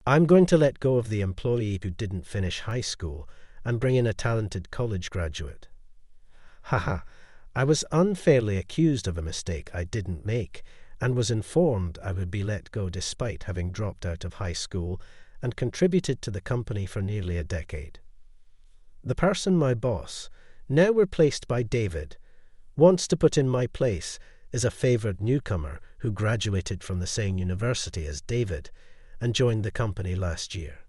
I'm going to let go of the employee who didn't finish high school and bring in a talented college graduate. Haha, I was unfairly accused of a mistake I didn't make and was informed I would be let go despite having dropped out of high school and contributed to the company for nearly a decade. The person, my boss, now replaced by David, wants to put in my place is a favored newcomer who graduated from the same university as David and joined the company last year.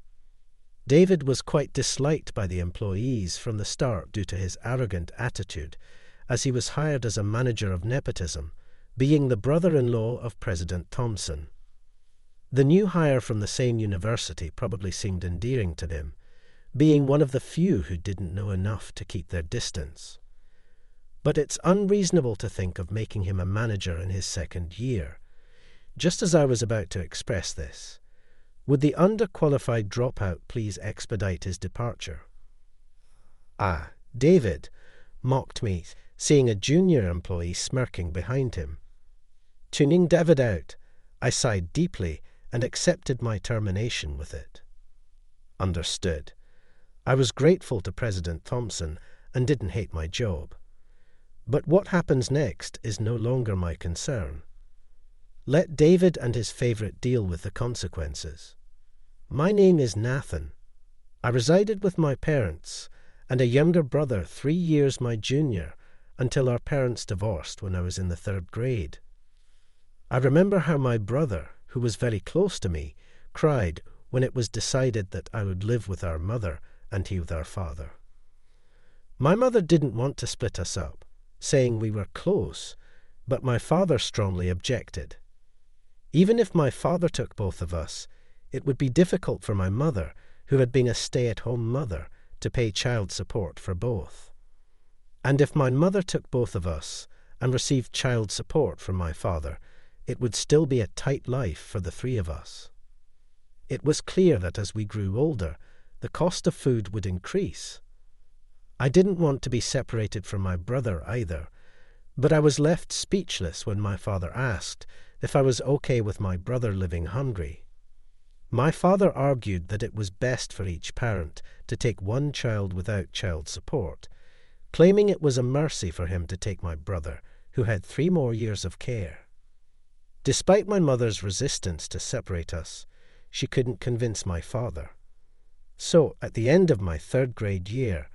David was quite disliked by the employees from the start due to his arrogant attitude, as he was hired as a manager of nepotism, being the brother-in-law of President Thompson. The new hire from the same university probably seemed endearing to him, being one of the few who didn't know enough to keep their distance. But it's unreasonable to think of making him a manager in his second year. Just as I was about to express this, would the underqualified dropout please expedite his departure? Ah, David, mocked me, seeing a junior employee smirking behind him. Tuning David out, I sighed deeply and accepted my termination with it. Understood. I was grateful to President Thompson and didn't hate my job. But what happens next is no longer my concern. Let David and his favorite deal with the consequences. My name is Nathan. I resided with my parents and a younger brother 3 years my junior until our parents divorced when I was in the 3rd grade. I remember how my brother, who was very close to me, cried when it was decided that I would live with our mother and he with our father. My mother didn't want to split us up, saying we were close, but my father strongly objected. Even if my father took both of us, it would be difficult for my mother, who had been a stay-at-home mother, to pay child support for both. And if my mother took both of us and received child support from my father, it would still be a tight life for the 3 of us. It was clear that as we grew older, the cost of food would increase. I didn't want to be separated from my brother either, but I was left speechless when my father asked if I was okay with my brother living hungry. My father argued that it was best for each parent to take one child without child support, claiming it was a mercy for him to take my brother, who had 3 more years of care. Despite my mother's resistance to separate us, she couldn't convince my father. So, at the end of my 3rd grade year,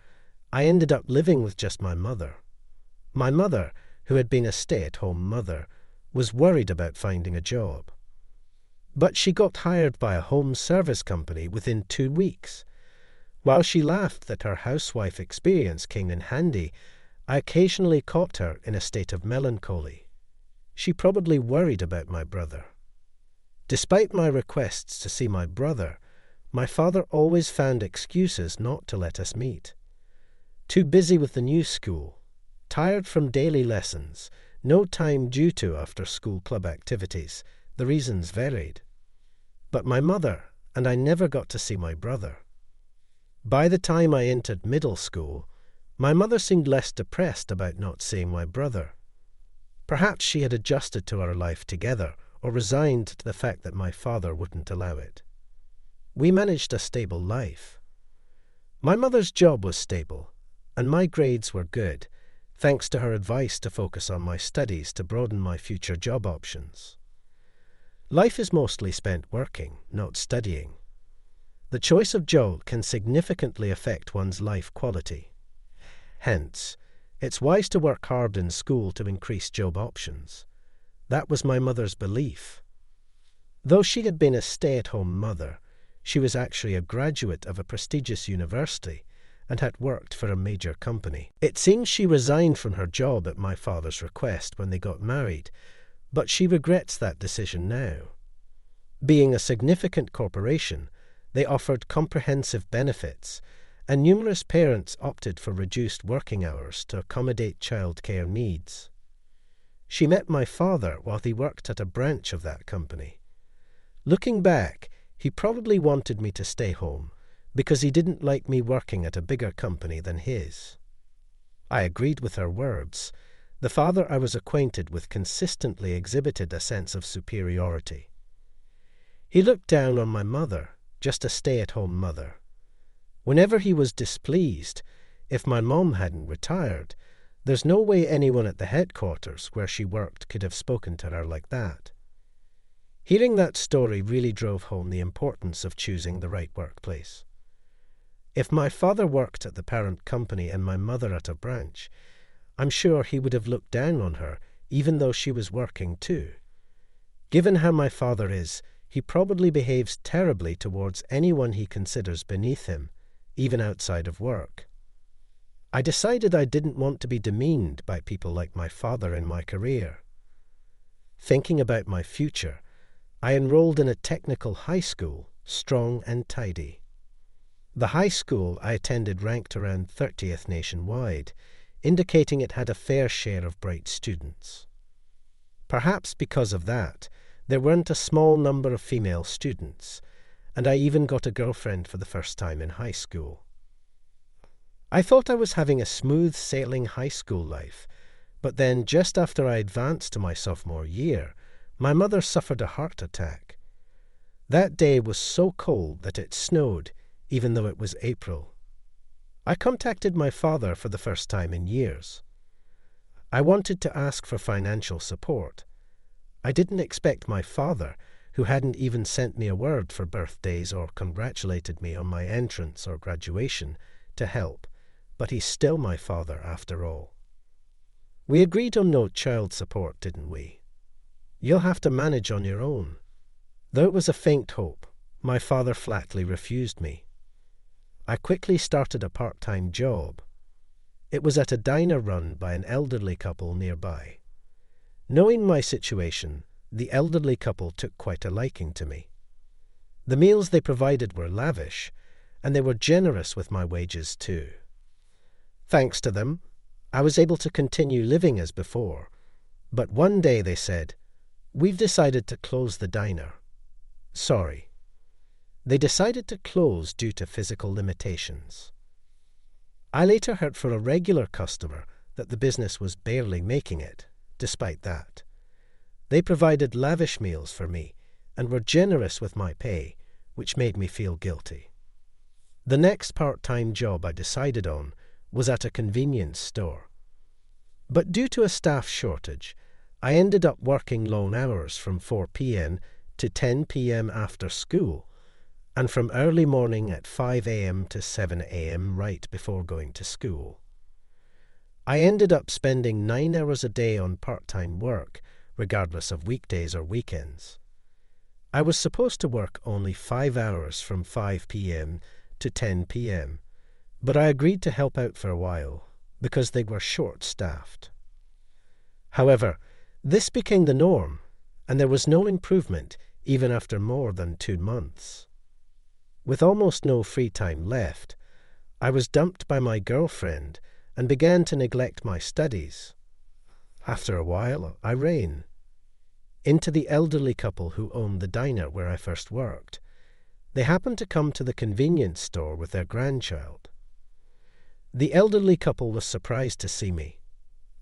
I ended up living with just my mother. My mother, who had been a stay-at-home mother, was worried about finding a job. But she got hired by a home service company within 2 weeks. While she laughed that her housewife experience came in handy, I occasionally caught her in a state of melancholy. She probably worried about my brother. Despite my requests to see my brother, my father always found excuses not to let us meet. Too busy with the new school, tired from daily lessons, no time due to after-school club activities, the reasons varied. But my mother and I never got to see my brother. By the time I entered middle school, my mother seemed less depressed about not seeing my brother. Perhaps she had adjusted to our life together or resigned to the fact that my father wouldn't allow it. We managed a stable life. My mother's job was stable, and my grades were good, thanks to her advice to focus on my studies to broaden my future job options. Life is mostly spent working, not studying. The choice of job can significantly affect one's life quality. Hence, it's wise to work hard in school to increase job options. That was my mother's belief. Though she had been a stay-at-home mother, she was actually a graduate of a prestigious university and had worked for a major company. It seems she resigned from her job at my father's request when they got married, but she regrets that decision now. Being a significant corporation, they offered comprehensive benefits, and numerous parents opted for reduced working hours to accommodate childcare needs. She met my father while he worked at a branch of that company. Looking back, he probably wanted me to stay home because he didn't like me working at a bigger company than his. I agreed with her words. The father I was acquainted with consistently exhibited a sense of superiority. He looked down on my mother just a stay-at-home mother. Whenever he was displeased, if my mom hadn't retired, there's no way anyone at the headquarters where she worked could have spoken to her like that. Hearing that story really drove home the importance of choosing the right workplace. If my father worked at the parent company and my mother at a branch, I'm sure he would have looked down on her, even though she was working too. Given how my father is, he probably behaves terribly towards anyone he considers beneath him, even outside of work. I decided I didn't want to be demeaned by people like my father in my career. Thinking about my future, I enrolled in a technical high school, strong and tidy. The high school I attended ranked around 30th nationwide, indicating it had a fair share of bright students. Perhaps because of that, there weren't a small number of female students, and I even got a girlfriend for the first time in high school. I thought I was having a smooth-sailing high school life, but then just after I advanced to my sophomore year, my mother suffered a heart attack. That day was so cold that it snowed, even though it was April. I contacted my father for the first time in years. I wanted to ask for financial support. I didn't expect my father, who hadn't even sent me a word for birthdays or congratulated me on my entrance or graduation, to help, but he's still my father after all. We agreed on no child support, didn't we? You'll have to manage on your own. Though it was a faint hope, my father flatly refused me. I quickly started a part-time job. It was at a diner run by an elderly couple nearby. Knowing my situation, the elderly couple took quite a liking to me. The meals they provided were lavish, and they were generous with my wages too. Thanks to them, I was able to continue living as before, but one day they said, "We've decided to close the diner." Sorry. They decided to close due to physical limitations. I later heard from a regular customer that the business was barely making it, despite that. They provided lavish meals for me and were generous with my pay, which made me feel guilty. The next part-time job I decided on was at a convenience store. But due to a staff shortage, I ended up working long hours from 4 p.m. to 10 p.m. after school, and from early morning at 5 a.m. to 7 a.m. right before going to school. I ended up spending 9 hours a day on part-time work, regardless of weekdays or weekends. I was supposed to work only 5 hours from 5 p.m. to 10 p.m., but I agreed to help out for a while because they were short-staffed. However, this became the norm, and there was no improvement even after more than 2 months. With almost no free time left, I was dumped by my girlfriend and began to neglect my studies. After a while, I ran into the elderly couple who owned the diner where I first worked. They happened to come to the convenience store with their grandchild. The elderly couple was surprised to see me.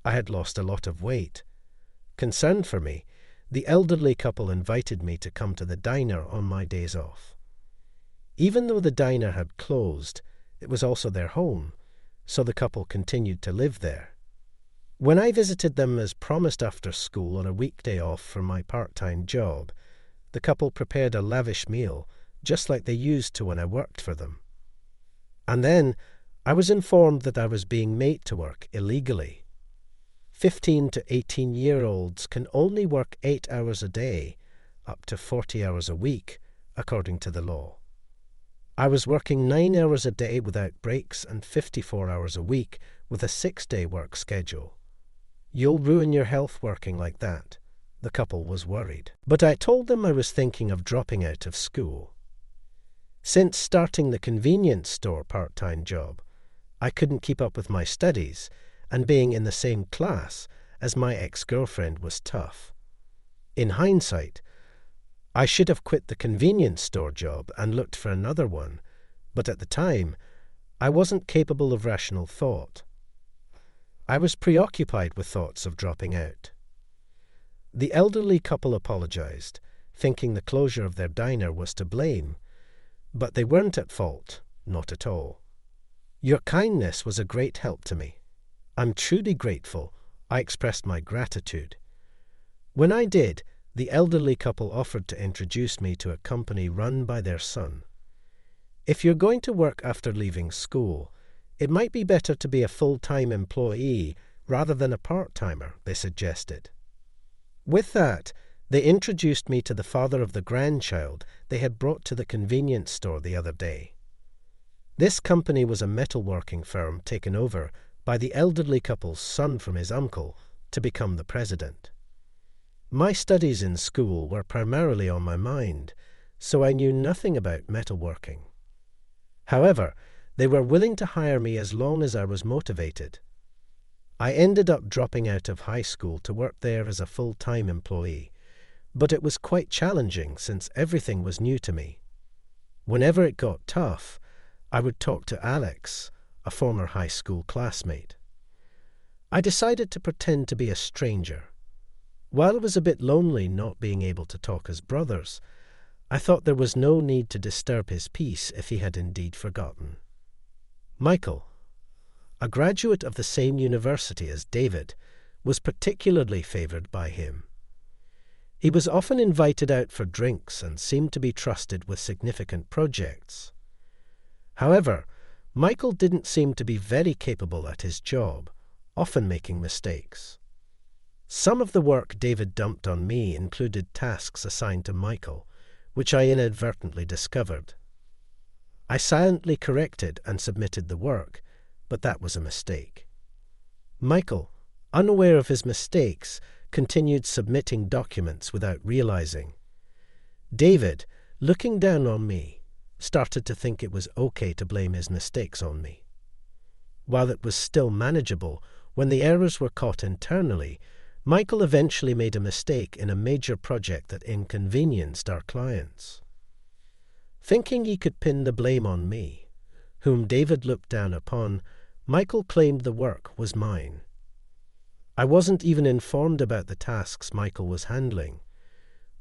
I had lost a lot of weight. Concerned for me, the elderly couple invited me to come to the diner on my days off. Even though the diner had closed, it was also their home, so the couple continued to live there. When I visited them as promised after school on a weekday off from my part-time job, the couple prepared a lavish meal, just like they used to when I worked for them. And then I was informed that I was being made to work illegally. 15 to 18-year-olds can only work 8 hours a day, up to 40 hours a week, according to the law. I was working 9 hours a day without breaks and 54 hours a week with a 6-day work schedule. You'll ruin your health working like that. The couple was worried. But I told them I was thinking of dropping out of school. Since starting the convenience store part-time job, I couldn't keep up with my studies, and being in the same class as my ex-girlfriend was tough. In hindsight, I should have quit the convenience store job and looked for another one, but at the time, I wasn't capable of rational thought. I was preoccupied with thoughts of dropping out. The elderly couple apologized, thinking the closure of their diner was to blame, But they weren't at fault, not at all. Your kindness was a great help to me. I'm truly grateful. I expressed my gratitude. When I did, the elderly couple offered to introduce me to a company run by their son. If you're going to work after leaving school, it might be better to be a full-time employee rather than a part-timer, they suggested. With that, they introduced me to the father of the grandchild they had brought to the convenience store the other day. This company was a metalworking firm taken over by the elderly couple's son from his uncle to become the president. My studies in school were primarily on my mind, so I knew nothing about metalworking. However, they were willing to hire me as long as I was motivated. I ended up dropping out of high school to work there as a full-time employee, but it was quite challenging since everything was new to me. Whenever it got tough, I would talk to Alex, a former high school classmate. I decided to pretend to be a stranger. While it was a bit lonely not being able to talk as brothers, I thought there was no need to disturb his peace if he had indeed forgotten. Michael, a graduate of the same university as David, was particularly favored by him. He was often invited out for drinks and seemed to be trusted with significant projects. However, Michael didn't seem to be very capable at his job, often making mistakes. Some of the work David dumped on me included tasks assigned to Michael, which I inadvertently discovered. I silently corrected and submitted the work, but that was a mistake. Michael, unaware of his mistakes, continued submitting documents without realizing. David, looking down on me, started to think it was okay to blame his mistakes on me. While it was still manageable, when the errors were caught internally, Michael eventually made a mistake in a major project that inconvenienced our clients. Thinking he could pin the blame on me, whom David looked down upon, Michael claimed the work was mine. I wasn't even informed about the tasks Michael was handling.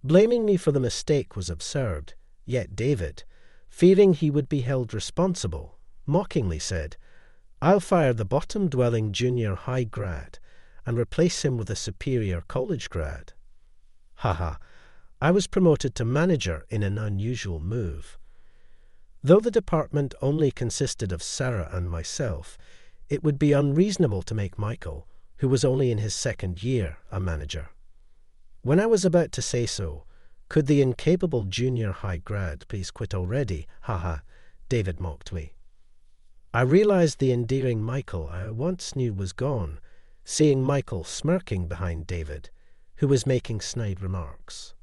Blaming me for the mistake was absurd, yet David, fearing he would be held responsible, mockingly said, "I'll fire the bottom-dwelling junior high grad and replace him with a superior college grad." Haha, I was promoted to manager in an unusual move. Though the department only consisted of Sarah and myself, it would be unreasonable to make Michael, who was only in his second year, a manager. When I was about to say so, "Could the incapable junior high grad please quit already? Haha," David mocked me. I realized the endearing Michael I once knew was gone, seeing Michael smirking behind David, who was making snide remarks.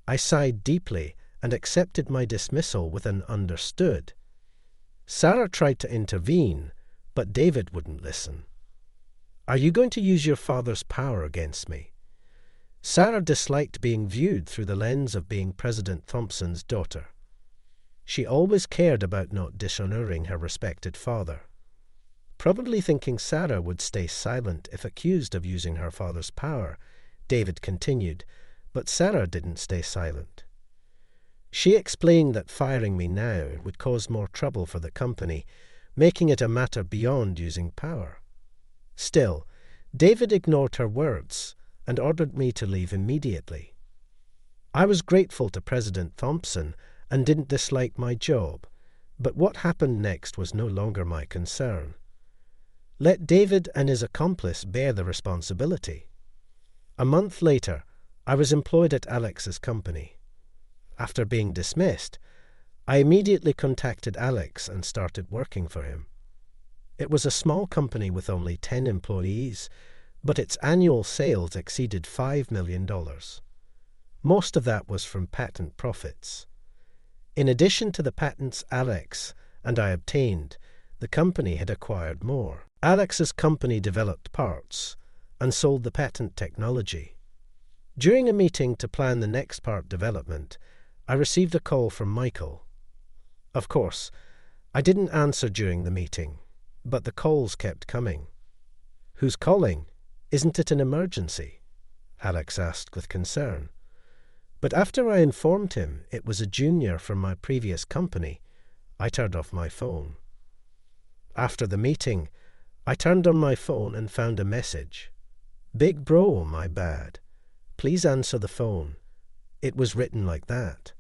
I sighed deeply and accepted my dismissal with an understood. Sarah tried to intervene, but David wouldn't listen. "Are you going to use your father's power against me?" Sarah disliked being viewed through the lens of being President Thompson's daughter. She always cared about not dishonoring her respected father. Probably thinking Sarah would stay silent if accused of using her father's power, David continued, but Sarah didn't stay silent. She explained that firing me now would cause more trouble for the company, making it a matter beyond using power. Still, David ignored her words and ordered me to leave immediately. I was grateful to President Thompson and didn't dislike my job, but what happened next was no longer my concern. Let David and his accomplice bear the responsibility. A month later, I was employed at Alex's company. After being dismissed, I immediately contacted Alex and started working for him. It was a small company with only 10 employees, but its annual sales exceeded $5 million. Most of that was from patent profits. In addition to the patents Alex and I obtained, the company had acquired more. Alex's company developed parts and sold the patent technology. During a meeting to plan the next part development, I received a call from Michael. Of course, I didn't answer during the meeting, but the calls kept coming. "Who's calling? Isn't it an emergency?" Alex asked with concern. But after I informed him it was a junior from my previous company, I turned off my phone. After the meeting, I turned on my phone and found a message. "Big bro, my bad. Please answer the phone." It was written like that.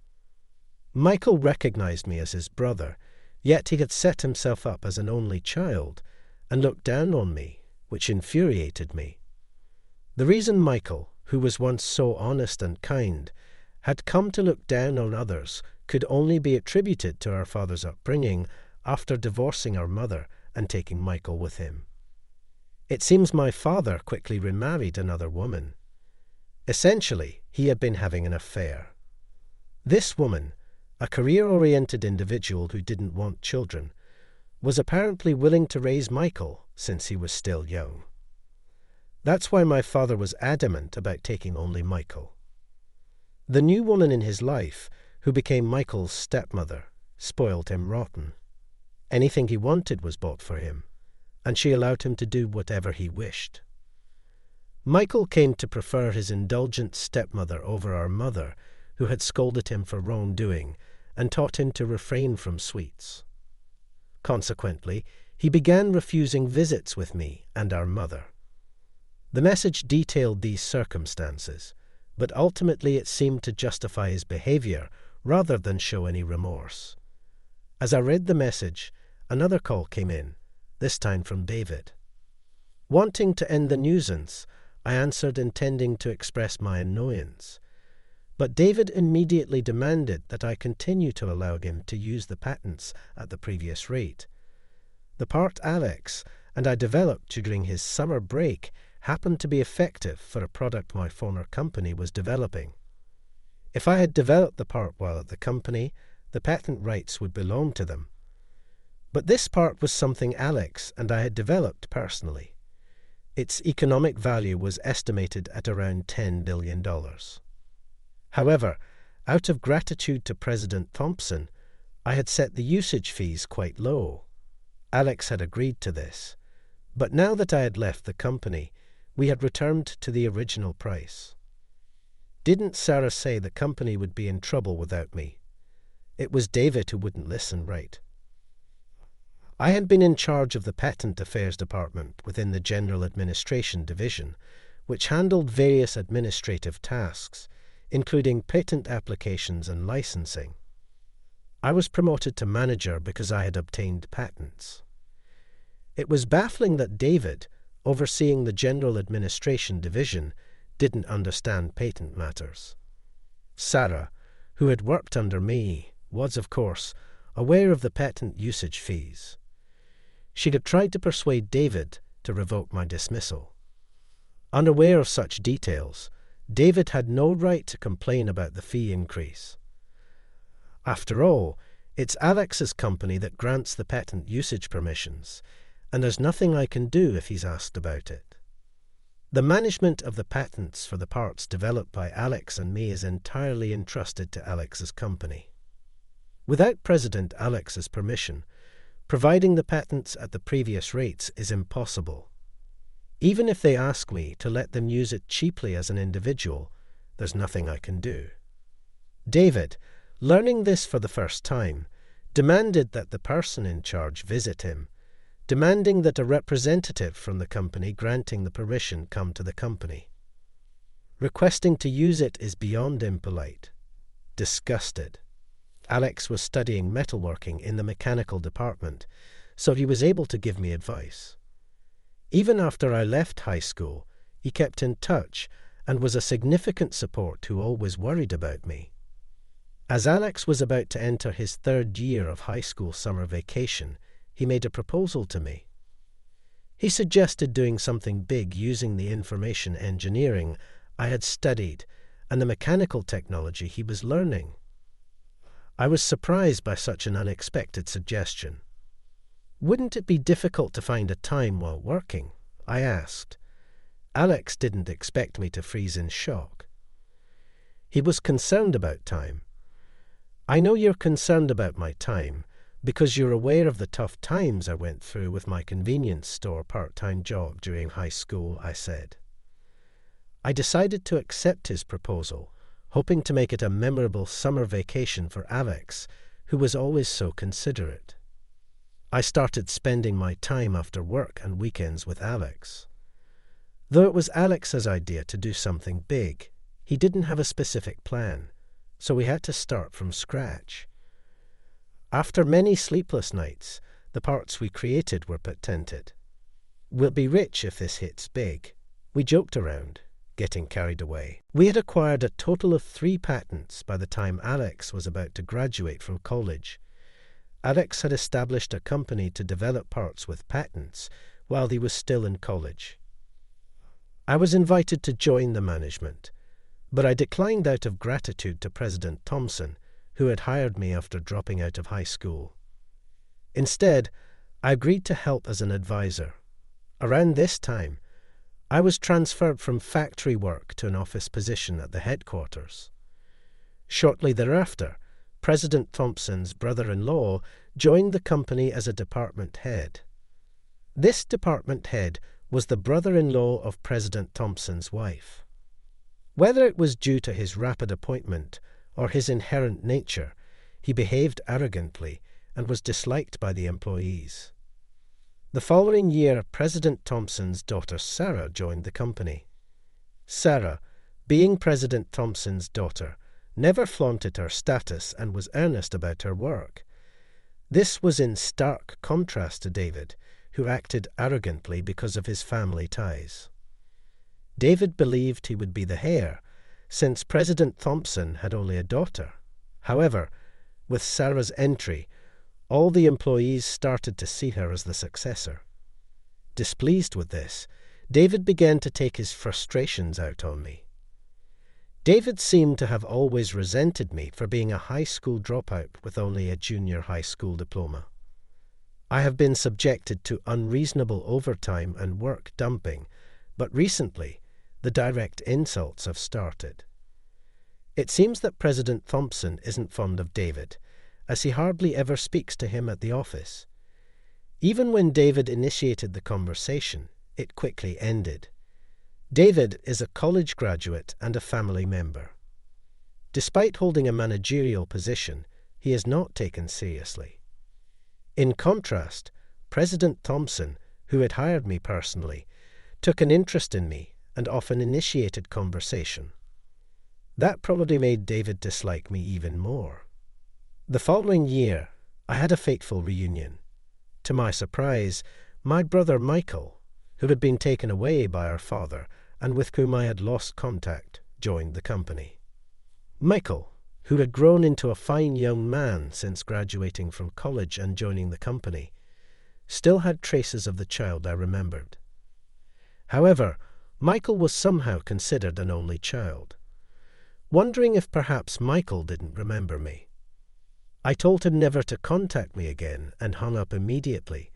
Michael recognized me as his brother, yet he had set himself up as an only child and looked down on me, which infuriated me. The reason Michael, who was once so honest and kind, had come to look down on others could only be attributed to our father's upbringing after divorcing our mother and taking Michael with him. It seems my father quickly remarried another woman. Essentially, he had been having an affair. This woman, a career-oriented individual who didn't want children, was apparently willing to raise Michael since he was still young. That's why my father was adamant about taking only Michael. The new woman in his life, who became Michael's stepmother, spoiled him rotten. Anything he wanted was bought for him, and she allowed him to do whatever he wished. Michael came to prefer his indulgent stepmother over our mother, who had scolded him for wrongdoing and taught him to refrain from sweets. Consequently, he began refusing visits with me and our mother. The message detailed these circumstances, but ultimately it seemed to justify his behavior rather than show any remorse. As I read the message, another call came in, this time from David. Wanting to end the nuisance, I answered intending to express my annoyance. But David immediately demanded that I continue to allow him to use the patents at the previous rate. The part Alex and I developed during his summer break happened to be effective for a product my former company was developing. If I had developed the part while at the company, the patent rights would belong to them. But this part was something Alex and I had developed personally. Its economic value was estimated at around $10 billion. However, out of gratitude to President Thompson, I had set the usage fees quite low. Alex had agreed to this, but now that I had left the company, we had returned to the original price. Didn't Sarah say the company would be in trouble without me? It was David who wouldn't listen, right? I had been in charge of the Patent Affairs Department within the General Administration Division, which handled various administrative tasks, including patent applications and licensing. I was promoted to manager because I had obtained patents. It was baffling that David, overseeing the General Administration Division, didn't understand patent matters. Sarah, who had worked under me, was, of course, aware of the patent usage fees. She'd have tried to persuade David to revoke my dismissal. Unaware of such details, David had no right to complain about the fee increase. After all, it's Alex's company that grants the patent usage permissions, and there's nothing I can do if he's asked about it. The management of the patents for the parts developed by Alex and me is entirely entrusted to Alex's company. Without President Alex's permission, providing the patents at the previous rates is impossible. Even if they ask me to let them use it cheaply as an individual, there's nothing I can do. David, learning this for the first time, demanded that the person in charge visit him, demanding that a representative from the company granting the permission come to the company. Requesting to use it is beyond impolite. Disgusted. Alex was studying metalworking in the mechanical department, so he was able to give me advice. Even after I left high school, he kept in touch and was a significant support who always worried about me. As Alex was about to enter his third year of high school summer vacation, he made a proposal to me. He suggested doing something big using the information engineering I had studied and the mechanical technology he was learning. I was surprised by such an unexpected suggestion. Wouldn't it be difficult to find a time while working? I asked. Alex didn't expect me to freeze in shock. He was concerned about time. I know you're concerned about my time because you're aware of the tough times I went through with my convenience store part-time job during high school, I said. I decided to accept his proposal, hoping to make it a memorable summer vacation for Alex, who was always so considerate. I started spending my time after work and weekends with Alex. Though it was Alex's idea to do something big, he didn't have a specific plan, so we had to start from scratch. After many sleepless nights, the parts we created were patented. We'll be rich if this hits big. We joked around, getting carried away. We had acquired a total of 3 patents by the time Alex was about to graduate from college. Alex had established a company to develop parts with patents while he was still in college. I was invited to join the management, but I declined out of gratitude to President Thompson, who had hired me after dropping out of high school. Instead, I agreed to help as an advisor. Around this time, I was transferred from factory work to an office position at the headquarters. Shortly thereafter, President Thompson's brother-in-law joined the company as a department head. This department head was the brother-in-law of President Thompson's wife. Whether it was due to his rapid appointment or his inherent nature, he behaved arrogantly and was disliked by the employees. The following year, President Thompson's daughter Sarah joined the company. Sarah, being President Thompson's daughter, never flaunted her status and was earnest about her work. This was in stark contrast to David, who acted arrogantly because of his family ties. David believed he would be the heir, since President Thompson had only a daughter. However, with Sarah's entry, all the employees started to see her as the successor. Displeased with this, David began to take his frustrations out on me. David seemed to have always resented me for being a high school dropout with only a junior high school diploma. I have been subjected to unreasonable overtime and work dumping, but recently the direct insults have started. It seems that President Thompson isn't fond of David, as he hardly ever speaks to him at the office. Even when David initiated the conversation, it quickly ended. David is a college graduate and a family member. Despite holding a managerial position, he is not taken seriously. In contrast, President Thompson, who had hired me personally, took an interest in me and often initiated conversation. That probably made David dislike me even more. The following year, I had a fateful reunion. To my surprise, my brother Michael, who had been taken away by our father and with whom I had lost contact, joined the company. Michael, who had grown into a fine young man since graduating from college and joining the company, still had traces of the child I remembered. However, Michael was somehow considered an only child. Wondering if perhaps Michael didn't remember me, I told him never to contact me again and hung up immediately,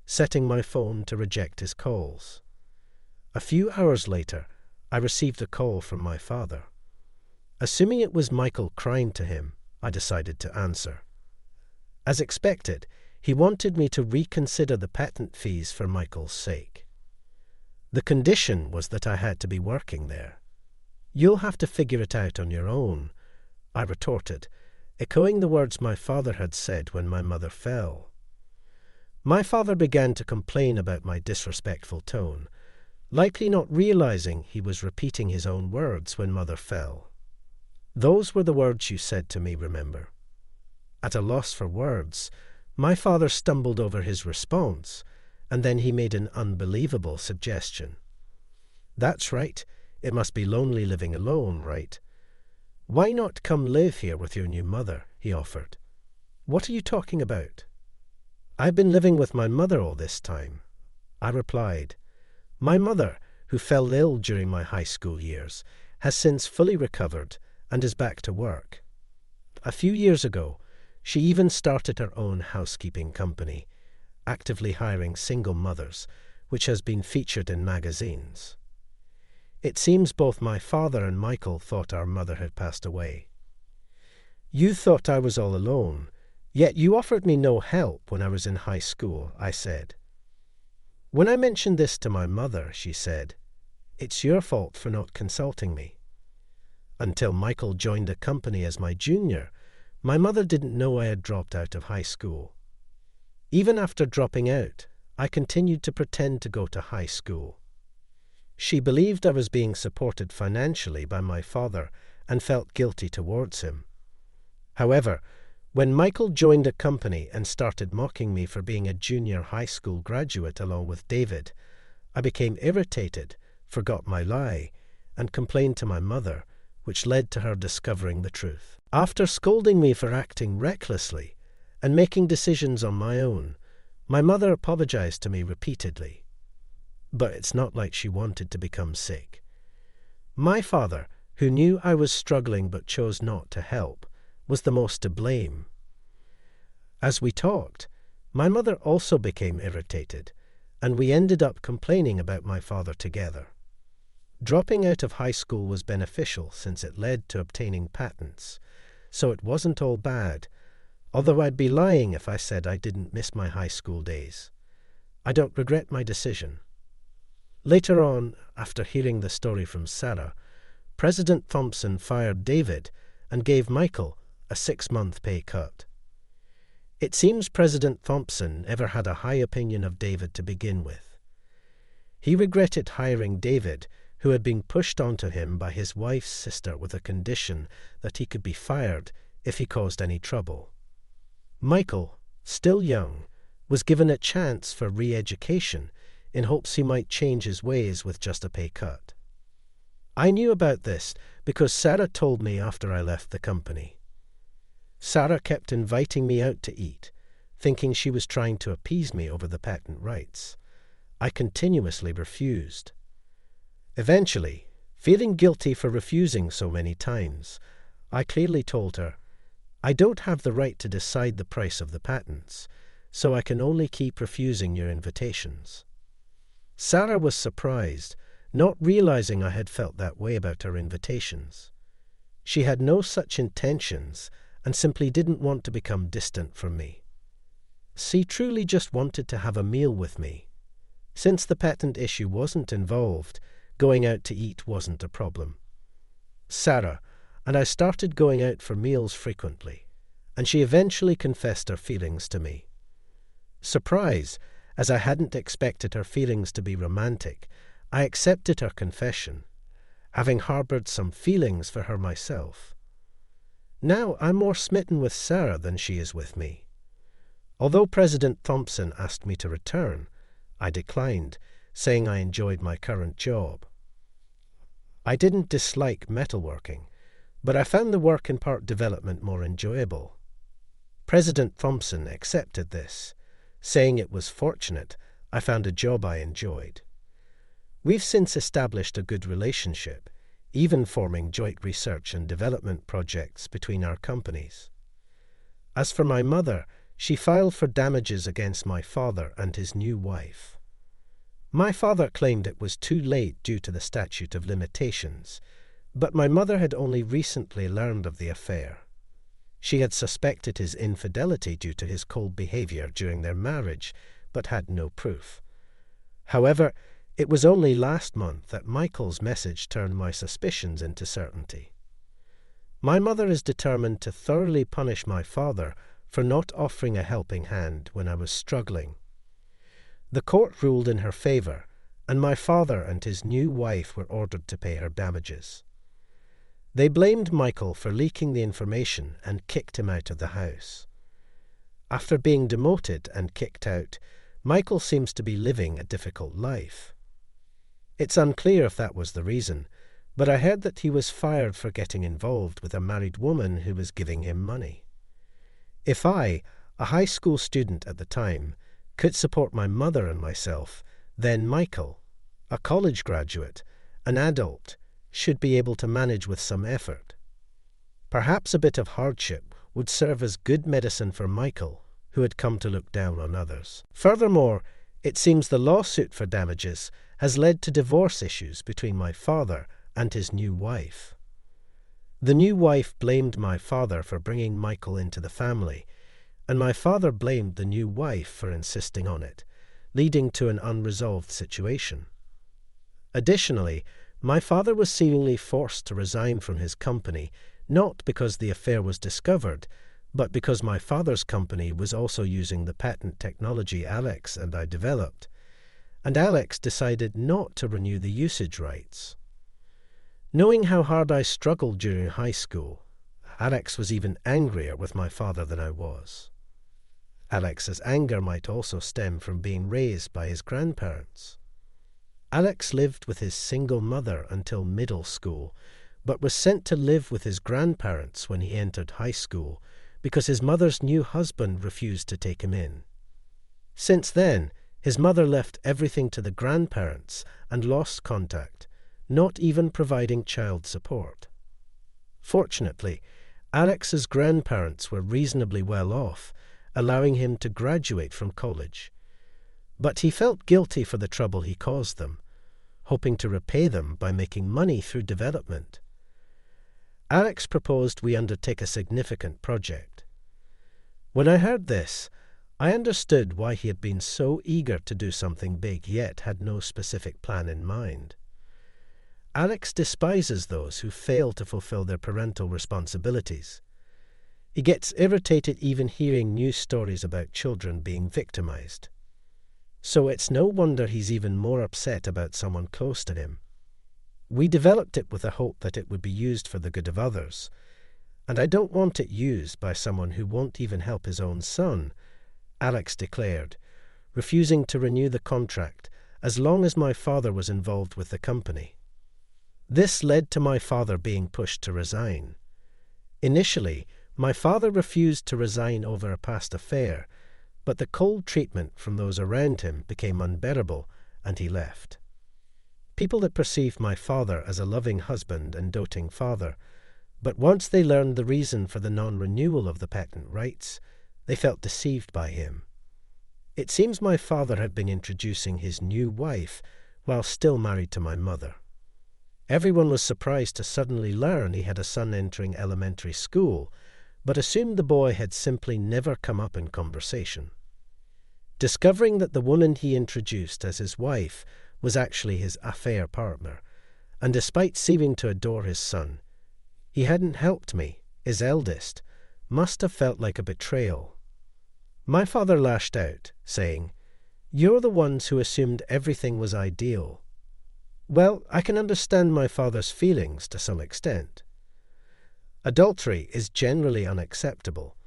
setting my phone to reject his calls. A few hours later, I received a call from my father. Assuming it was Michael crying to him, I decided to answer. As expected, he wanted me to reconsider the patent fees for Michael's sake. The condition was that I had to be working there. "You'll have to figure it out on your own," I retorted, echoing the words my father had said when my mother fell. My father began to complain about my disrespectful tone, likely not realizing he was repeating his own words when mother fell. "Those were the words you said to me, remember?" At a loss for words, my father stumbled over his response, and then he made an unbelievable suggestion. "That's right. It must be lonely living alone, right? Why not come live here with your new mother?" he offered. "What are you talking about?" "I've been living with my mother all this time," I replied. "My mother, who fell ill during my high school years, has since fully recovered and is back to work. A few years ago, she even started her own housekeeping company, actively hiring single mothers, which has been featured in magazines. It seems both my father and Michael thought our mother had passed away. You thought I was all alone, yet you offered me no help when I was in high school," I said. When I mentioned this to my mother, she said, "It's your fault for not consulting me." Until Michael joined the company as my junior, my mother didn't know I had dropped out of high school. Even after dropping out, I continued to pretend to go to high school. She believed I was being supported financially by my father and felt guilty towards him. However, when Michael joined the company and started mocking me for being a junior high school graduate along with David, I became irritated, forgot my lie, and complained to my mother, which led to her discovering the truth. After scolding me for acting recklessly and making decisions on my own, my mother apologized to me repeatedly. But it's not like she wanted to become sick. My father, who knew I was struggling but chose not to help, was the most to blame. As we talked, my mother also became irritated, and we ended up complaining about my father together. Dropping out of high school was beneficial since it led to obtaining patents, so it wasn't all bad, although I'd be lying if I said I didn't miss my high school days. I don't regret my decision. Later on, after hearing the story from Sarah, President Thompson fired David and gave Michael a 6-month pay cut. It seems President Thompson never had a high opinion of David to begin with. He regretted hiring David, who had been pushed onto him by his wife's sister with a condition that he could be fired if he caused any trouble. Michael, still young, was given a chance for re-education in hopes he might change his ways with just a pay cut. I knew about this because Sarah told me after I left the company. Sarah kept inviting me out to eat, thinking she was trying to appease me over the patent rights. I continuously refused. Eventually, feeling guilty for refusing so many times, I clearly told her, "I don't have the right to decide the price of the patents, so I can only keep refusing your invitations." Sarah was surprised, not realizing I had felt that way about her invitations. She had no such intentions and simply didn't want to become distant from me. She truly just wanted to have a meal with me. Since the patent issue wasn't involved, going out to eat wasn't a problem. Sarah and I started going out for meals frequently, and she eventually confessed her feelings to me. Surprised, as I hadn't expected her feelings to be romantic, I accepted her confession, having harbored some feelings for her myself. Now I'm more smitten with Sarah than she is with me. Although President Thompson asked me to return, I declined, saying I enjoyed my current job. I didn't dislike metalworking, but I found the work in part development more enjoyable. President Thompson accepted this, saying it was fortunate I found a job I enjoyed. We've since established a good relationship, even forming joint research and development projects between our companies. As for my mother, she filed for damages against my father and his new wife. My father claimed it was too late due to the statute of limitations, but my mother had only recently learned of the affair. She had suspected his infidelity due to his cold behavior during their marriage, but had no proof. However, it was only last month that Michael's message turned my suspicions into certainty. My mother is determined to thoroughly punish my father for not offering a helping hand when I was struggling. The court ruled in her favor, and my father and his new wife were ordered to pay her damages. They blamed Michael for leaking the information and kicked him out of the house. After being demoted and kicked out, Michael seems to be living a difficult life. It's unclear if that was the reason, but I heard that he was fired for getting involved with a married woman who was giving him money. If I, a high school student at the time, could support my mother and myself, then Michael, a college graduate, an adult, should be able to manage with some effort. Perhaps a bit of hardship would serve as good medicine for Michael, who had come to look down on others. Furthermore, it seems the lawsuit for damages has led to divorce issues between my father and his new wife. The new wife blamed my father for bringing Michael into the family, and my father blamed the new wife for insisting on it, leading to an unresolved situation. Additionally, My father was seemingly forced to resign from his company, not because the affair was discovered, but because my father's company was also using the patent technology Alex and I developed, and Alex decided not to renew the usage rights. Knowing how hard I struggled during high school, Alex was even angrier with my father than I was. Alex's anger might also stem from being raised by his grandparents. Alex lived with his single mother until middle school, but was sent to live with his grandparents when he entered high school because his mother's new husband refused to take him in. Since then, his mother left everything to the grandparents and lost contact, not even providing child support. Fortunately, Alex's grandparents were reasonably well off, allowing him to graduate from college. But he felt guilty for the trouble he caused them, hoping to repay them by making money through development. Alex proposed we undertake a significant project. When I heard this, I understood why he had been so eager to do something big yet had no specific plan in mind. Alex despises those who fail to fulfill their parental responsibilities. He gets irritated even hearing news stories about children being victimized. So it's no wonder he's even more upset about someone close to him. We developed it with the hope that it would be used for the good of others, and I don't want it used by someone who won't even help his own son, Alex declared, refusing to renew the contract as long as my father was involved with the company. This led to my father being pushed to resign. Initially, my father refused to resign over a past affair, but the cold treatment from those around him became unbearable, and he left. People had perceived my father as a loving husband and doting father, but once they learned the reason for the non-renewal of the patent rights, they felt deceived by him. It seems my father had been introducing his new wife while still married to my mother. Everyone was surprised to suddenly learn he had a son entering elementary school, but assumed the boy had simply never come up in conversation. Discovering that the woman he introduced as his wife was actually his affair partner, and despite seeming to adore his son, he hadn't helped me, his eldest, must have felt like a betrayal. My father lashed out, saying, "You're the ones who assumed everything was ideal." Well, I can understand my father's feelings to some extent. Adultery is generally unacceptable,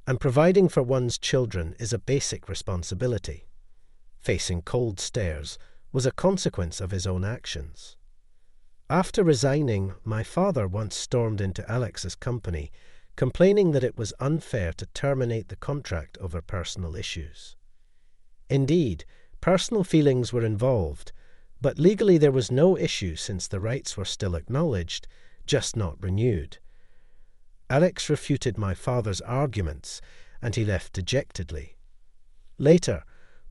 and providing for one's children is a basic responsibility. Facing cold stares was a consequence of his own actions. After resigning, my father once stormed into Alex's company, complaining that it was unfair to terminate the contract over personal issues. Indeed, personal feelings were involved, but legally there was no issue since the rights were still acknowledged, just not renewed. Alex refuted my father's arguments, and he left dejectedly. Later,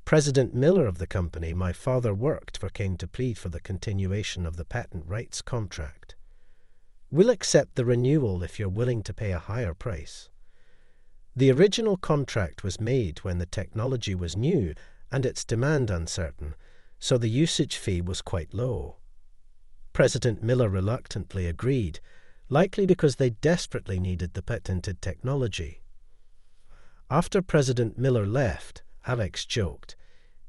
President Miller of the company my father worked for came to plead for the continuation of the patent rights contract. "We'll accept the renewal if you're willing to pay a higher price." The original contract was made when the technology was new and its demand uncertain, so the usage fee was quite low. President Miller reluctantly agreed, likely because they desperately needed the patented technology. After President Miller left, Alex joked,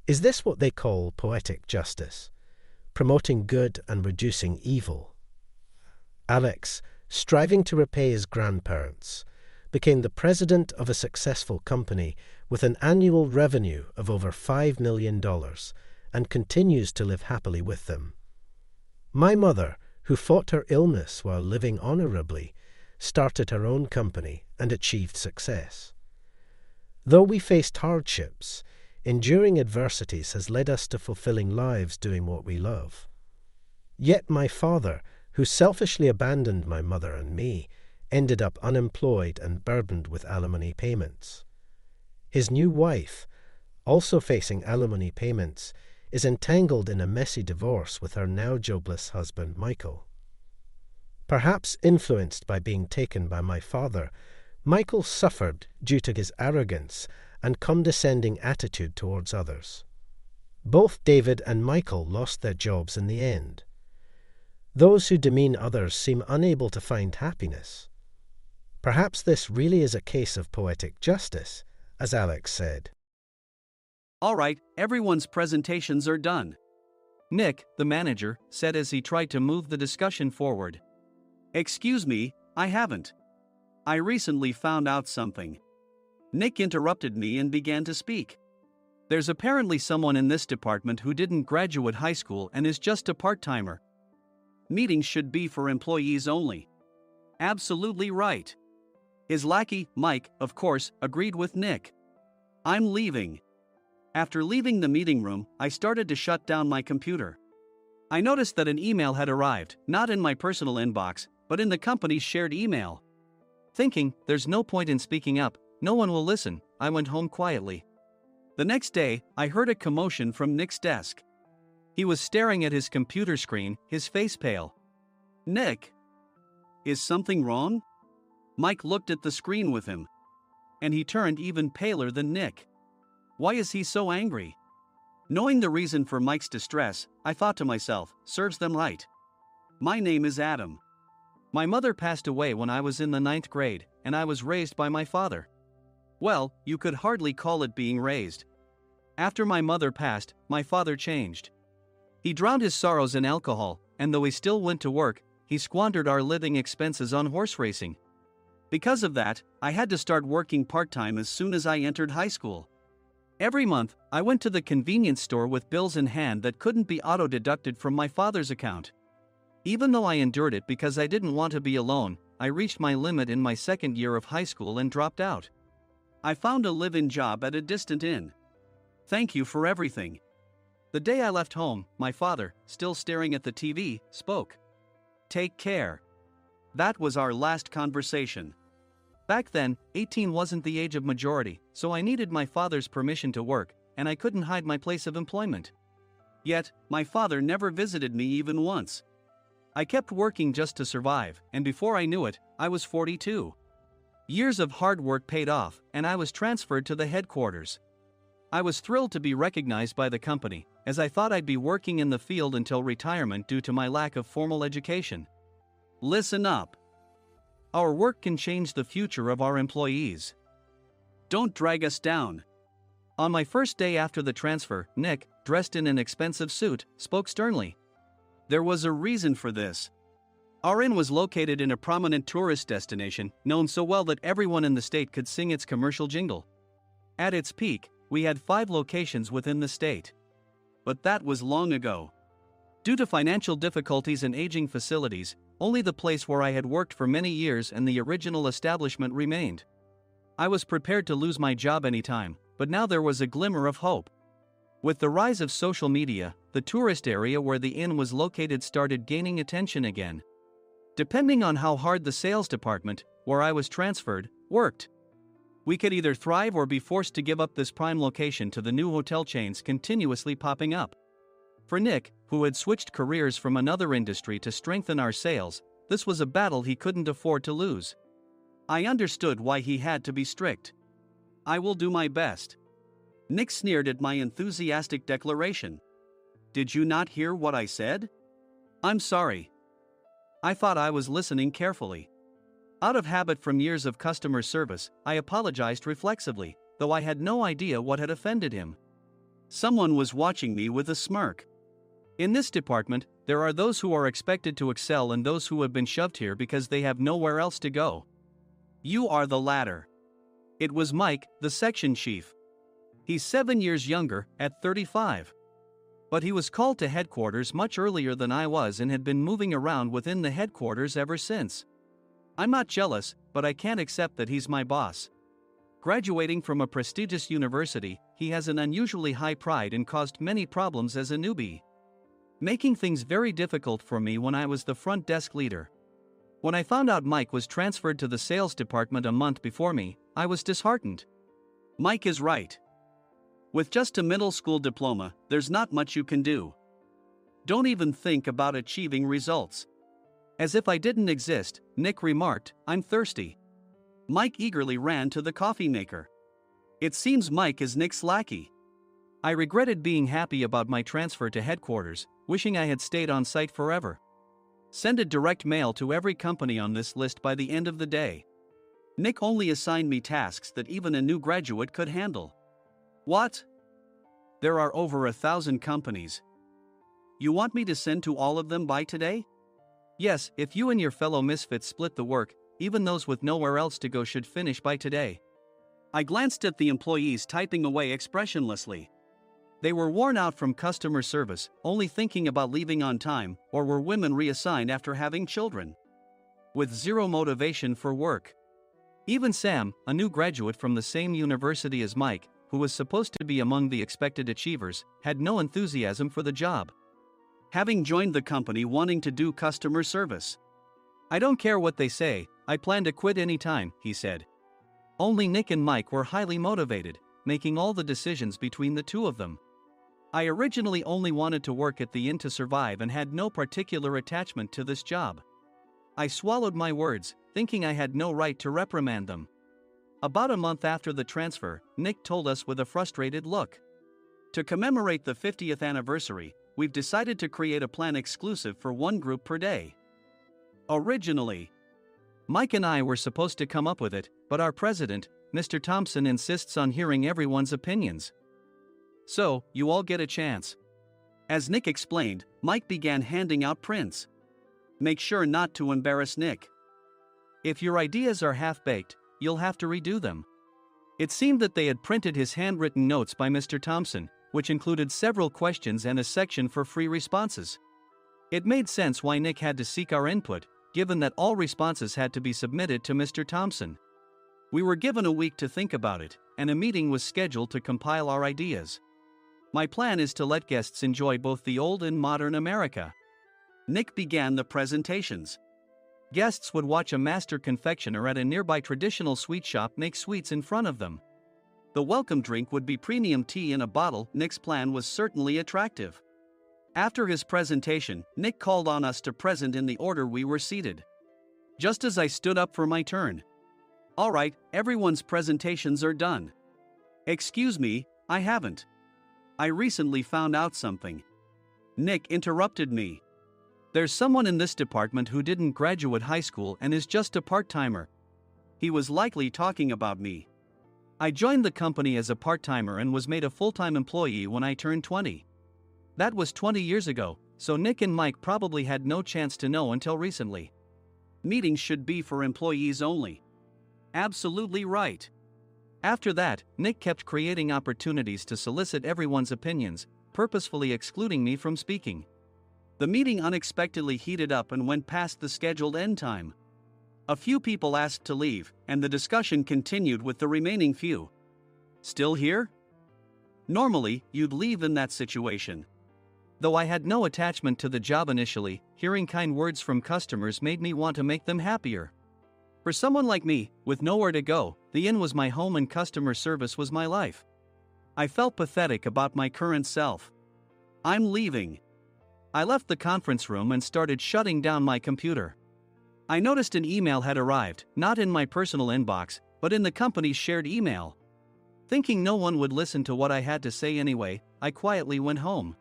"Is this what they call poetic justice? Promoting good and reducing evil?" Alex, striving to repay his grandparents, became the president of a successful company with an annual revenue of over $5 million and continues to live happily with them. My mother, who fought her illness while living honorably, started her own company and achieved success. Though we faced hardships, enduring adversities has led us to fulfilling lives doing what we love. Yet my father, who selfishly abandoned my mother and me, ended up unemployed and burdened with alimony payments. His new wife, also facing alimony payments, is entangled in a messy divorce with her now jobless husband Michael. Perhaps influenced by being taken by my father, Michael suffered due to his arrogance and condescending attitude towards others. Both David and Michael lost their jobs in the end. Those who demean others seem unable to find happiness. Perhaps this really is a case of poetic justice, as Alex said. All right, everyone's presentations are done. Nick, the manager, said as he tried to move the discussion forward. Excuse me, I haven't. I recently found out something. Nick interrupted me and began to speak. There's apparently someone in this department who didn't graduate high school and is just a part-timer. Meetings should be for employees only. Absolutely right. His lackey, Mike, of course, agreed with Nick. I'm leaving. After leaving the meeting room, I started to shut down my computer. I noticed that an email had arrived, not in my personal inbox, but in the company's shared email. Thinking, there's no point in speaking up, no one will listen, I went home quietly. The next day, I heard a commotion from Nick's desk. He was staring at his computer screen, his face pale. Nick! Is something wrong? Mike looked at the screen with him. And he turned even paler than Nick. Why is he so angry? Knowing the reason for Mike's distress, I thought to myself, serves them right. My name is Adam. My mother passed away when I was in the 9th grade, and I was raised by my father. Well, you could hardly call it being raised. After my mother passed, my father changed. He drowned his sorrows in alcohol, and though he still went to work, he squandered our living expenses on horse racing. Because of that, I had to start working part-time as soon as I entered high school. Every month, I went to the convenience store with bills in hand that couldn't be auto-deducted from my father's account. Even though I endured it because I didn't want to be alone, I reached my limit in my second year of high school and dropped out. I found a live-in job at a distant inn. Thank you for everything. The day I left home, my father, still staring at the TV, spoke. Take care. That was our last conversation. Back then, 18 wasn't the age of majority, so I needed my father's permission to work, and I couldn't hide my place of employment. Yet, my father never visited me even once. I kept working just to survive, and before I knew it, I was 42. Years of hard work paid off, and I was transferred to the headquarters. I was thrilled to be recognized by the company, as I thought I'd be working in the field until retirement due to my lack of formal education. Listen up. Our work can change the future of our employees. Don't drag us down. On my first day after the transfer, Nick, dressed in an expensive suit, spoke sternly. There was a reason for this. Our inn was located in a prominent tourist destination, known so well that everyone in the state could sing its commercial jingle. At its peak, we had 5 locations within the state. But that was long ago. Due to financial difficulties and aging facilities, only the place where I had worked for many years and the original establishment remained. I was prepared to lose my job anytime, but now there was a glimmer of hope. With the rise of social media, the tourist area where the inn was located started gaining attention again. Depending on how hard the sales department, where I was transferred, worked, we could either thrive or be forced to give up this prime location to the new hotel chains continuously popping up. For Nick, who had switched careers from another industry to strengthen our sales, this was a battle he couldn't afford to lose. I understood why he had to be strict. I will do my best. Nick sneered at my enthusiastic declaration. Did you not hear what I said? I'm sorry. I thought I was listening carefully. Out of habit from years of customer service, I apologized reflexively, though I had no idea what had offended him. Someone was watching me with a smirk. In this department, there are those who are expected to excel and those who have been shoved here because they have nowhere else to go. You are the latter. It was Mike, the section chief. He's 7 years younger, at 35. But he was called to headquarters much earlier than I was and had been moving around within the headquarters ever since. I'm not jealous, but I can't accept that he's my boss. Graduating from a prestigious university, he has an unusually high pride and caused many problems as a newbie, making things very difficult for me when I was the front desk leader. When I found out Mike was transferred to the sales department a month before me, I was disheartened. Mike is right. With just a middle school diploma, there's not much you can do. Don't even think about achieving results. As if I didn't exist, Nick remarked, I'm thirsty. Mike eagerly ran to the coffee maker. It seems Mike is Nick's lackey. I regretted being happy about my transfer to headquarters, wishing I had stayed on site forever. Send a direct mail to every company on this list by the end of the day. Nick only assigned me tasks that even a new graduate could handle. What? There are over 1,000 companies. You want me to send to all of them by today? Yes, if you and your fellow misfits split the work, even those with nowhere else to go should finish by today. I glanced at the employees typing away expressionlessly. They were worn out from customer service, only thinking about leaving on time, or were women reassigned after having children. With zero motivation for work. Even Sam, a new graduate from the same university as Mike, who was supposed to be among the expected achievers, had no enthusiasm for the job. Having joined the company wanting to do customer service. I don't care what they say, I plan to quit anytime, he said. Only Nick and Mike were highly motivated, making all the decisions between the two of them. I originally only wanted to work at the inn to survive and had no particular attachment to this job. I swallowed my words, thinking I had no right to reprimand them. About a month after the transfer, Nick told us with a frustrated look. To commemorate the 50th anniversary, we've decided to create a plan exclusive for one group per day. Originally, Mike and I were supposed to come up with it, but our president, Mr. Thompson, insists on hearing everyone's opinions. So, you all get a chance. As Nick explained, Mike began handing out prints. Make sure not to embarrass Nick. If your ideas are half-baked, you'll have to redo them. It seemed that they had printed his handwritten notes by Mr. Thompson, which included several questions and a section for free responses. It made sense why Nick had to seek our input, given that all responses had to be submitted to Mr. Thompson. We were given a week to think about it, and a meeting was scheduled to compile our ideas. My plan is to let guests enjoy both the old and modern America. Nick began the presentations. Guests would watch a master confectioner at a nearby traditional sweet shop make sweets in front of them. The welcome drink would be premium tea in a bottle. Nick's plan was certainly attractive. After his presentation, Nick called on us to present in the order we were seated. Just as I stood up for my turn. All right, everyone's presentations are done. Excuse me, I haven't. I recently found out something. Nick interrupted me. There's someone in this department who didn't graduate high school and is just a part-timer. He was likely talking about me. I joined the company as a part-timer and was made a full-time employee when I turned 20. That was 20 years ago, so Nick and Mike probably had no chance to know until recently. Meetings should be for employees only. Absolutely right. After that, Nick kept creating opportunities to solicit everyone's opinions, purposefully excluding me from speaking. The meeting unexpectedly heated up and went past the scheduled end time. A few people asked to leave, and the discussion continued with the remaining few. Still here? Normally, you'd leave in that situation. Though I had no attachment to the job initially, hearing kind words from customers made me want to make them happier. For someone like me, with nowhere to go, the inn was my home and customer service was my life. I felt pathetic about my current self. I'm leaving. I left the conference room and started shutting down my computer. I noticed an email had arrived, not in my personal inbox, but in the company's shared email. Thinking no one would listen to what I had to say anyway, I quietly went home.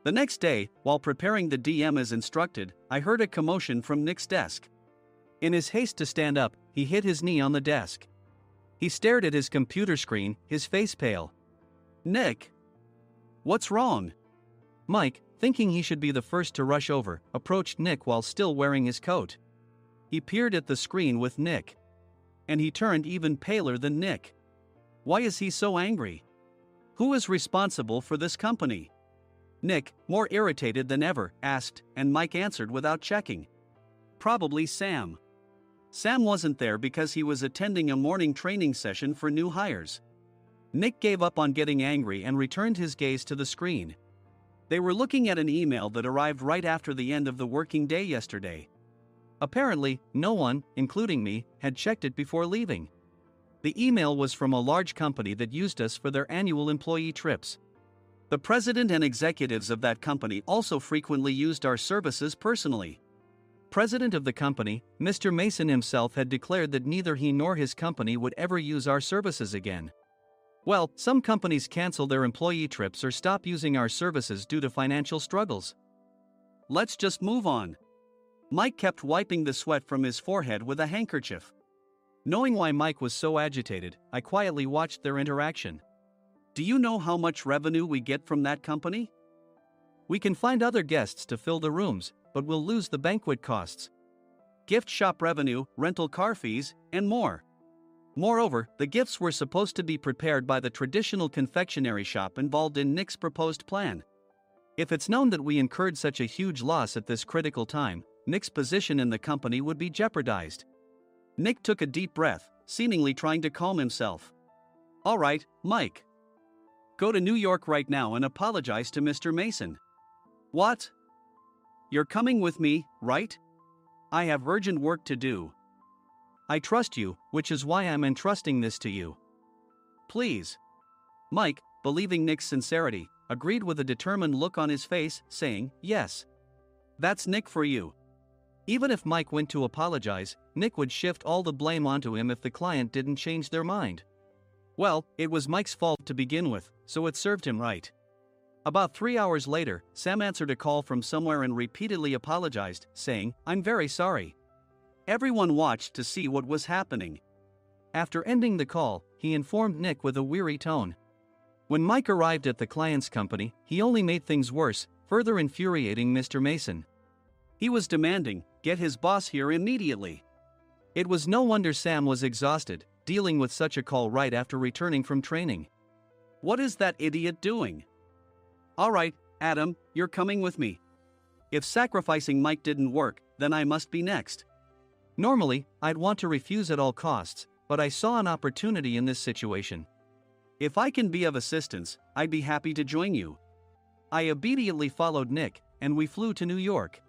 The next day, while preparing the DM as instructed, I heard a commotion from Nick's desk. In his haste to stand up, he hit his knee on the desk. He stared at his computer screen, his face pale. Nick! What's wrong? Mike, thinking he should be the first to rush over, approached Nick while still wearing his coat. He peered at the screen with Nick. And he turned even paler than Nick. Why is he so angry? Who is responsible for this company? Nick, more irritated than ever, asked, and Mike answered without checking. Probably Sam. Sam wasn't there because he was attending a morning training session for new hires. Nick gave up on getting angry and returned his gaze to the screen. They were looking at an email that arrived right after the end of the working day yesterday. Apparently, no one, including me, had checked it before leaving. The email was from a large company that used us for their annual employee trips. The president and executives of that company also frequently used our services personally. President of the company, Mr. Mason himself, had declared that neither he nor his company would ever use our services again. Well, some companies cancel their employee trips or stop using our services due to financial struggles. Let's just move on. Mike kept wiping the sweat from his forehead with a handkerchief. Knowing why Mike was so agitated, I quietly watched their interaction. Do you know how much revenue we get from that company? We can find other guests to fill the rooms, but we'll lose the banquet costs, gift shop revenue, rental car fees, and more. Moreover, the gifts were supposed to be prepared by the traditional confectionery shop involved in Nick's proposed plan. If it's known that we incurred such a huge loss at this critical time, Nick's position in the company would be jeopardized. Nick took a deep breath, seemingly trying to calm himself. All right, Mike. Go to New York right now and apologize to Mr. Mason. What? You're coming with me, right? I have urgent work to do. I trust you, which is why I'm entrusting this to you. Please. Mike, believing Nick's sincerity, agreed with a determined look on his face, saying, yes. That's Nick for you. Even if Mike went to apologize, Nick would shift all the blame onto him if the client didn't change their mind. Well, it was Mike's fault to begin with, so it served him right. About 3 hours later, Sam answered a call from somewhere and repeatedly apologized, saying, I'm very sorry. Everyone watched to see what was happening. After ending the call, he informed Nick with a weary tone. When Mike arrived at the client's company, he only made things worse, further infuriating Mr. Mason. He was demanding, get his boss here immediately. It was no wonder Sam was exhausted, dealing with such a call right after returning from training. What is that idiot doing? All right, Adam, you're coming with me. If sacrificing Mike didn't work, then I must be next. Normally, I'd want to refuse at all costs, but I saw an opportunity in this situation. If I can be of assistance, I'd be happy to join you. I immediately followed Nick, and we flew to New York.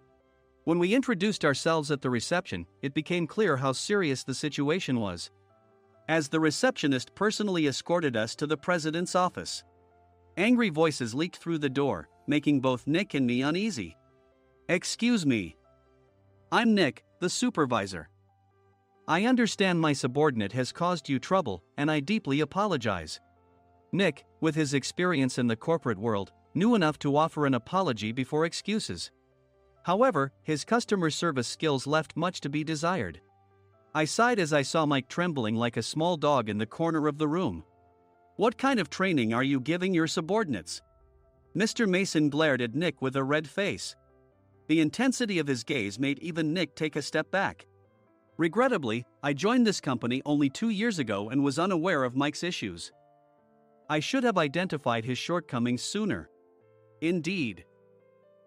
When we introduced ourselves at the reception, it became clear how serious the situation was, as the receptionist personally escorted us to the president's office. Angry voices leaked through the door, making both Nick and me uneasy. Excuse me. I'm Nick, the supervisor. I understand my subordinate has caused you trouble, and I deeply apologize. Nick, with his experience in the corporate world, knew enough to offer an apology before excuses. However, his customer service skills left much to be desired. I sighed as I saw Mike trembling like a small dog in the corner of the room. What kind of training are you giving your subordinates? Mr. Mason glared at Nick with a red face. The intensity of his gaze made even Nick take a step back. Regrettably, I joined this company only 2 years ago and was unaware of Mike's issues. I should have identified his shortcomings sooner. Indeed.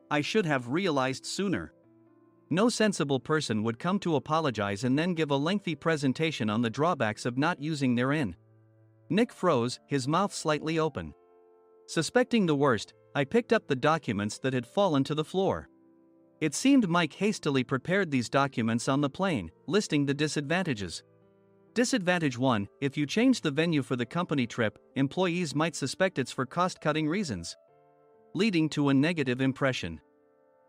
I should have realized sooner. No sensible person would come to apologize and then give a lengthy presentation on the drawbacks of not using their in. Nick froze, his mouth slightly open. Suspecting the worst, I picked up the documents that had fallen to the floor. It seemed Mike hastily prepared these documents on the plane, listing the disadvantages. Disadvantage 1: if you change the venue for the company trip, employees might suspect it's for cost-cutting reasons, leading to a negative impression.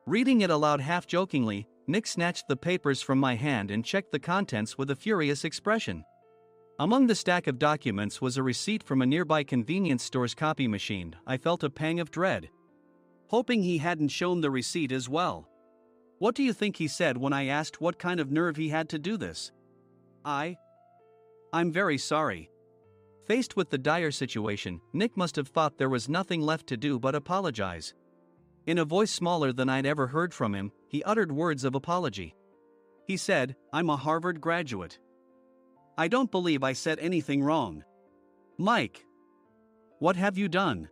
Reading it aloud half-jokingly, Nick snatched the papers from my hand and checked the contents with a furious expression. Among the stack of documents was a receipt from a nearby convenience store's copy machine. I felt a pang of dread, hoping he hadn't shown the receipt as well. What do you think he said when I asked what kind of nerve he had to do this? I'm very sorry. Faced with the dire situation, Nick must have thought there was nothing left to do but apologize. In a voice smaller than I'd ever heard from him, he uttered words of apology. He said, I'm a Harvard graduate. I don't believe I said anything wrong. Mike, what have you done?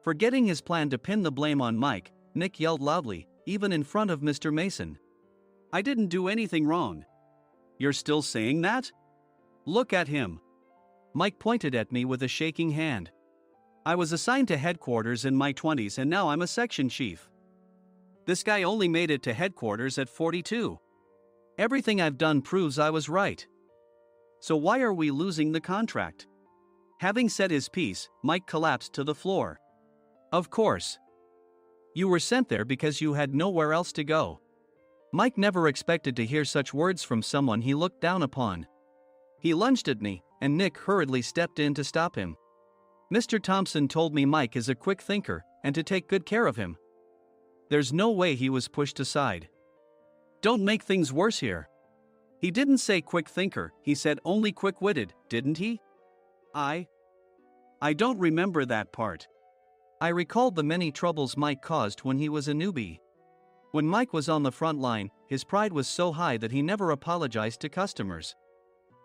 Forgetting his plan to pin the blame on Mike, Nick yelled loudly, even in front of Mr. Mason. I didn't do anything wrong. You're still saying that? Look at him. Mike pointed at me with a shaking hand. I was assigned to headquarters in my 20s and now I'm a section chief. This guy only made it to headquarters at 42. Everything I've done proves I was right. So why are we losing the contract? Having said his piece, Mike collapsed to the floor. Of course. You were sent there because you had nowhere else to go. Mike never expected to hear such words from someone he looked down upon. He lunged at me, and Nick hurriedly stepped in to stop him. Mr. Thompson told me Mike is a quick thinker, and to take good care of him. There's no way he was pushed aside. Don't make things worse here. He didn't say quick thinker, he said only quick-witted, didn't he? I don't remember that part. I recalled the many troubles Mike caused when he was a newbie. When Mike was on the front line, his pride was so high that he never apologized to customers.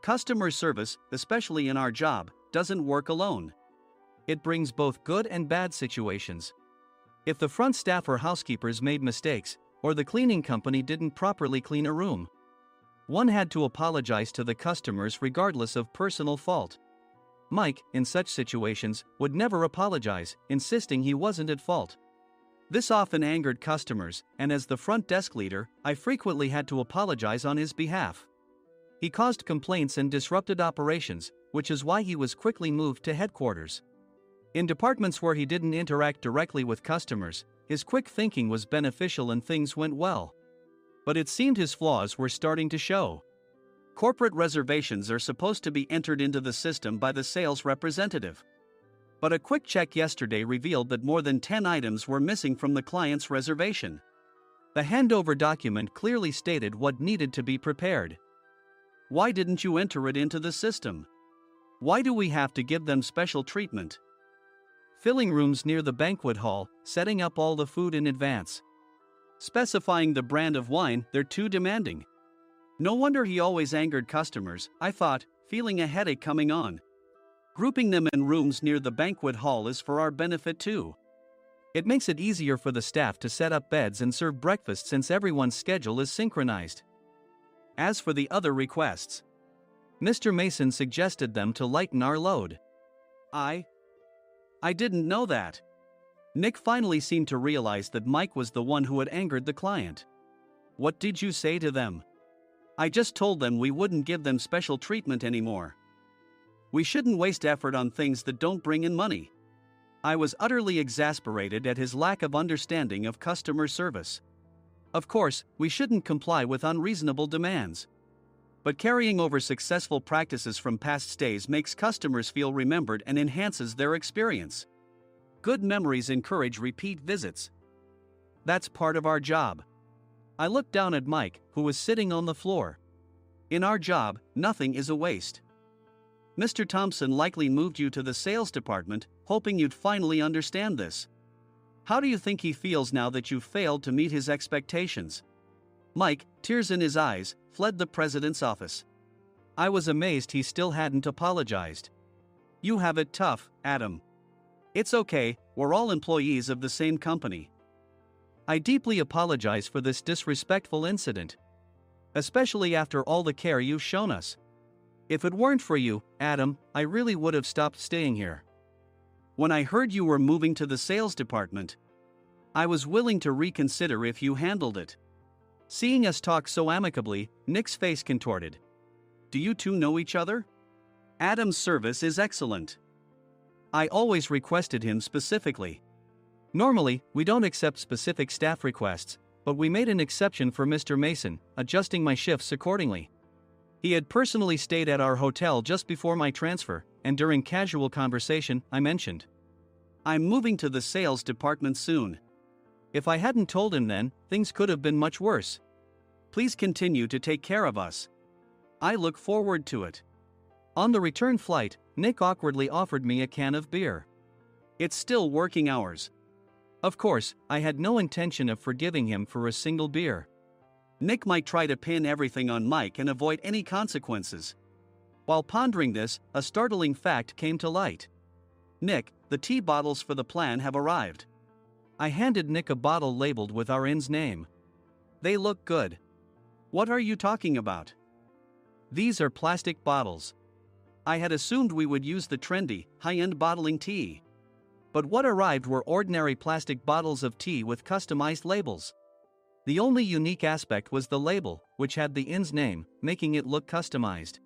Customer service, especially in our job, doesn't work alone. It brings both good and bad situations. If the front staff or housekeepers made mistakes, or the cleaning company didn't properly clean a room, one had to apologize to the customers regardless of personal fault. Mike, in such situations, would never apologize, insisting he wasn't at fault. This often angered customers, and as the front desk leader, I frequently had to apologize on his behalf. He caused complaints and disrupted operations, which is why he was quickly moved to headquarters. In departments where he didn't interact directly with customers, his quick thinking was beneficial and things went well. But it seemed his flaws were starting to show. Corporate reservations are supposed to be entered into the system by the sales representative. But a quick check yesterday revealed that more than 10 items were missing from the client's reservation. The handover document clearly stated what needed to be prepared. Why didn't you enter it into the system? Why do we have to give them special treatment? Filling rooms near the banquet hall, setting up all the food in advance. Specifying the brand of wine, they're too demanding. No wonder he always angered customers, I thought, feeling a headache coming on. Grouping them in rooms near the banquet hall is for our benefit too. It makes it easier for the staff to set up beds and serve breakfast since everyone's schedule is synchronized. As for the other requests, Mr. Mason suggested them to lighten our load. I didn't know that. Nick finally seemed to realize that Mike was the one who had angered the client. What did you say to them? I just told them we wouldn't give them special treatment anymore. We shouldn't waste effort on things that don't bring in money. I was utterly exasperated at his lack of understanding of customer service. Of course, we shouldn't comply with unreasonable demands. But carrying over successful practices from past stays makes customers feel remembered and enhances their experience. Good memories encourage repeat visits. That's part of our job. I looked down at Mike, who was sitting on the floor. In our job, nothing is a waste. Mr. Thompson likely moved you to the sales department, hoping you'd finally understand this. How do you think he feels now that you failed to meet his expectations? Mike, tears in his eyes, fled the president's office. I was amazed he still hadn't apologized. You have it tough, Adam. It's okay, we're all employees of the same company. I deeply apologize for this disrespectful incident. Especially after all the care you've shown us. If it weren't for you, Adam, I really would have stopped staying here. When I heard you were moving to the sales department, I was willing to reconsider if you handled it. Seeing us talk so amicably, Nick's face contorted. Do you two know each other? Adam's service is excellent. I always requested him specifically. Normally, we don't accept specific staff requests, but we made an exception for Mr. Mason, adjusting my shifts accordingly. He had personally stayed at our hotel just before my transfer, and during casual conversation, I mentioned, I'm moving to the sales department soon. If I hadn't told him then, things could have been much worse. Please continue to take care of us. I look forward to it. On the return flight, Nick awkwardly offered me a can of beer. It's still working hours. Of course, I had no intention of forgiving him for a single beer. Nick might try to pin everything on Mike and avoid any consequences. While pondering this, a startling fact came to light. Nick, the tea bottles for the plan have arrived. I handed Nick a bottle labeled with our inn's name. They look good. What are you talking about? These are plastic bottles. I had assumed we would use the trendy, high-end bottling tea. But what arrived were ordinary plastic bottles of tea with customized labels. The only unique aspect was the label, which had the inn's name, making it look customized.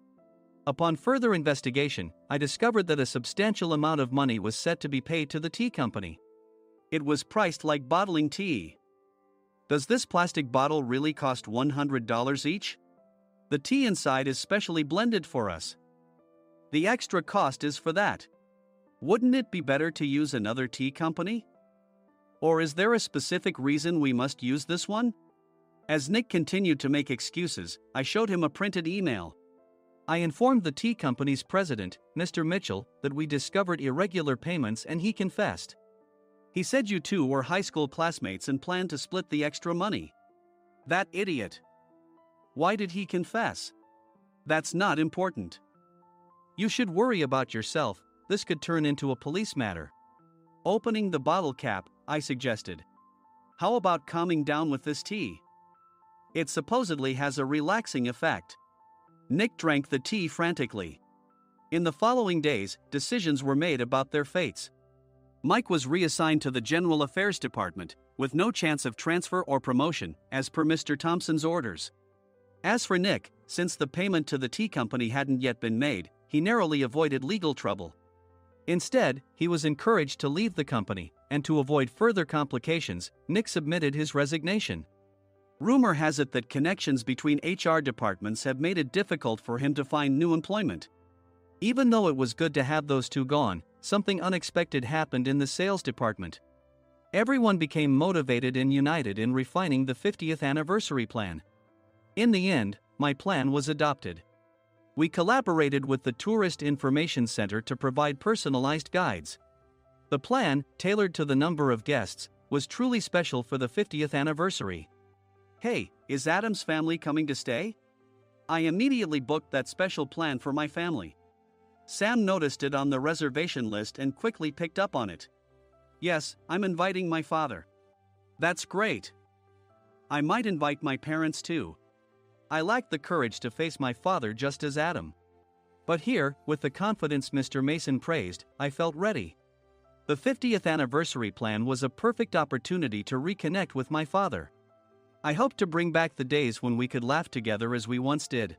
Upon further investigation, I discovered that a substantial amount of money was set to be paid to the tea company. It was priced like bottling tea. Does this plastic bottle really cost $100 each? The tea inside is specially blended for us. The extra cost is for that. Wouldn't it be better to use another tea company? Or is there a specific reason we must use this one? As Nick continued to make excuses, I showed him a printed email. I informed the tea company's president, Mr. Mitchell, that we discovered irregular payments and he confessed. He said you two were high school classmates and planned to split the extra money. That idiot. Why did he confess? That's not important. You should worry about yourself, this could turn into a police matter. Opening the bottle cap, I suggested. How about calming down with this tea? It supposedly has a relaxing effect. Nick drank the tea frantically. In the following days, decisions were made about their fates. Mike was reassigned to the General Affairs Department, with no chance of transfer or promotion, as per Mr. Thompson's orders. As for Nick, since the payment to the tea company hadn't yet been made, he narrowly avoided legal trouble. Instead, he was encouraged to leave the company, and to avoid further complications, Nick submitted his resignation. Rumor has it that connections between HR departments have made it difficult for him to find new employment. Even though it was good to have those two gone, something unexpected happened in the sales department. Everyone became motivated and united in refining the 50th anniversary plan. In the end, my plan was adopted. We collaborated with the Tourist Information Center to provide personalized guides. The plan, tailored to the number of guests, was truly special for the 50th anniversary. Hey, is Adam's family coming to stay? I immediately booked that special plan for my family. Sam noticed it on the reservation list and quickly picked up on it. Yes, I'm inviting my father. That's great. I might invite my parents too. I lacked the courage to face my father just as Adam. But here, with the confidence Mr. Mason praised, I felt ready. The 50th anniversary plan was a perfect opportunity to reconnect with my father. I hoped to bring back the days when we could laugh together as we once did.